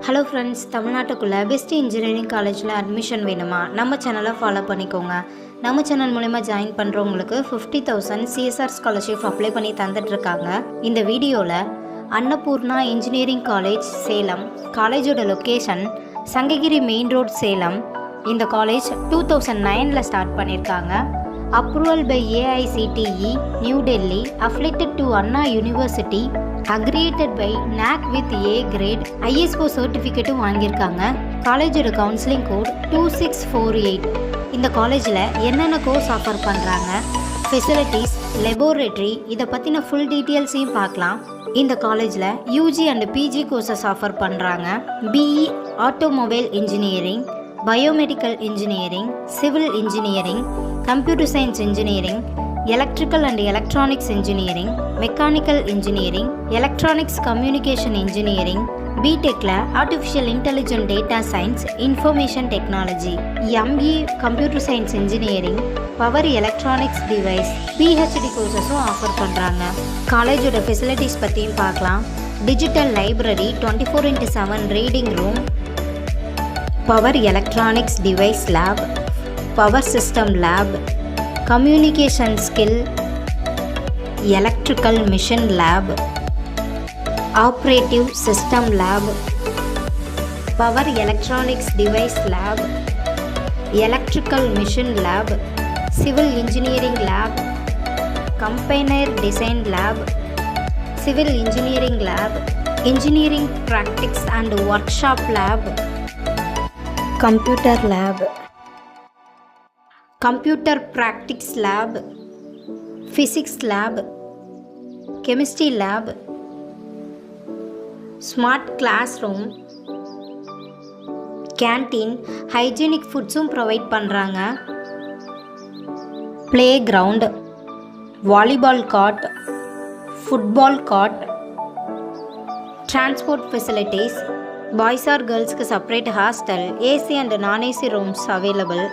Hello friends, தமிழ்நாட்டுக்குள்ளே best engineering காலேஜில் admission வேணுமா? நம்ம சேனலை ஃபாலோ பண்ணிக்கோங்க. நம்ம சேனல் மூலிமா ஜாயின் பண்ணுறவங்களுக்கு 50,000 சிஎஸ்ஆர் ஸ்காலர்ஷிப் அப்ளை பண்ணி தந்துட்டுருக்காங்க. இந்த வீடியோவில் அன்னபூர்ணா இன்ஜினியரிங் காலேஜ் சேலம், காலேஜோட location Sankagiri main road Salem. இந்த காலேஜ் 2009 ஸ்டார்ட் பண்ணியிருக்காங்க. Approval by AICTE New Delhi, affiliated to Anna university, accredited by NAC with A grade, ISO சர்டிஃபிகேட்டும் வாங்கியிருக்காங்க. காலேஜோட கவுன்சிலிங் கோட் 2648. இந்த காலேஜில் என்னென்ன கோர்ஸ் ஆஃபர் பண்ணுறாங்க, ஃபெசிலிட்டிஸ், லெபோரேட்டரி, இதை பற்றின ஃபுல் டீட்டெயில்ஸையும் பார்க்கலாம். இந்த காலேஜில் UG and PG courses offer பண்ணுறாங்க. BE automobile engineering, biomedical engineering, civil engineering, computer science engineering, electrical and electronics engineering, mechanical engineering, electronics communication engineering, பிடெக்கில் artificial intelligent data science, information technology, ME computer science engineering, power electronics device, PhD கோர்சஸும் offer பண்ணுறாங்க. காலேஜோட facilities பற்றியும் பார்க்கலாம். Digital library, 24x7 reading room, power electronics device lab, power system lab, communication skill, electrical machine lab, operative system lab, power electronics device lab, electrical machine lab, civil engineering lab, combiner design lab, civil engineering lab, engineering practice and work shop lab, computer lab, computer practice lab, physics lab, chemistry lab, smart class room, canteen, hygienic ஃபுட்ஸும் provide பண்ணுறாங்க. Play ground, volleyball court, football court, transport facilities, boys or கேர்ள்ஸ்க்கு separate hostel, AC and non AC rooms available.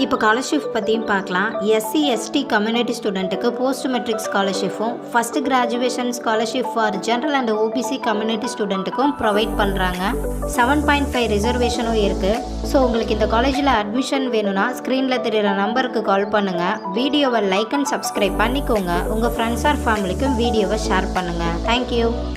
இப்போ scholarship பற்றியும் பார்க்கலாம். SC ST community ஸ்டூடெண்ட்டுக்கு post matric ஸ்காலர்ஷிப்பும், first graduation scholarship for general and OBC community ஸ்டூடெண்ட்டுக்கும் provide பண்ணுறாங்க. 7.5 ரிசர்வேஷனும் இருக்குது. So உங்களுக்கு இந்த காலேஜில் அட்மிஷன் வேணும்னா ஸ்க்ரீனில் தெரிகிற நம்பருக்கு கால் பண்ணுங்கள். வீடியோவை லைக் அண்ட் சப்ஸ்கிரைப் பண்ணிக்கோங்க. உங்கள் ஃப்ரெண்ட்ஸ் ஆர் ஃபேமிலிக்கும் வீடியோவை ஷேர் பண்ணுங்கள். தேங்க்யூ.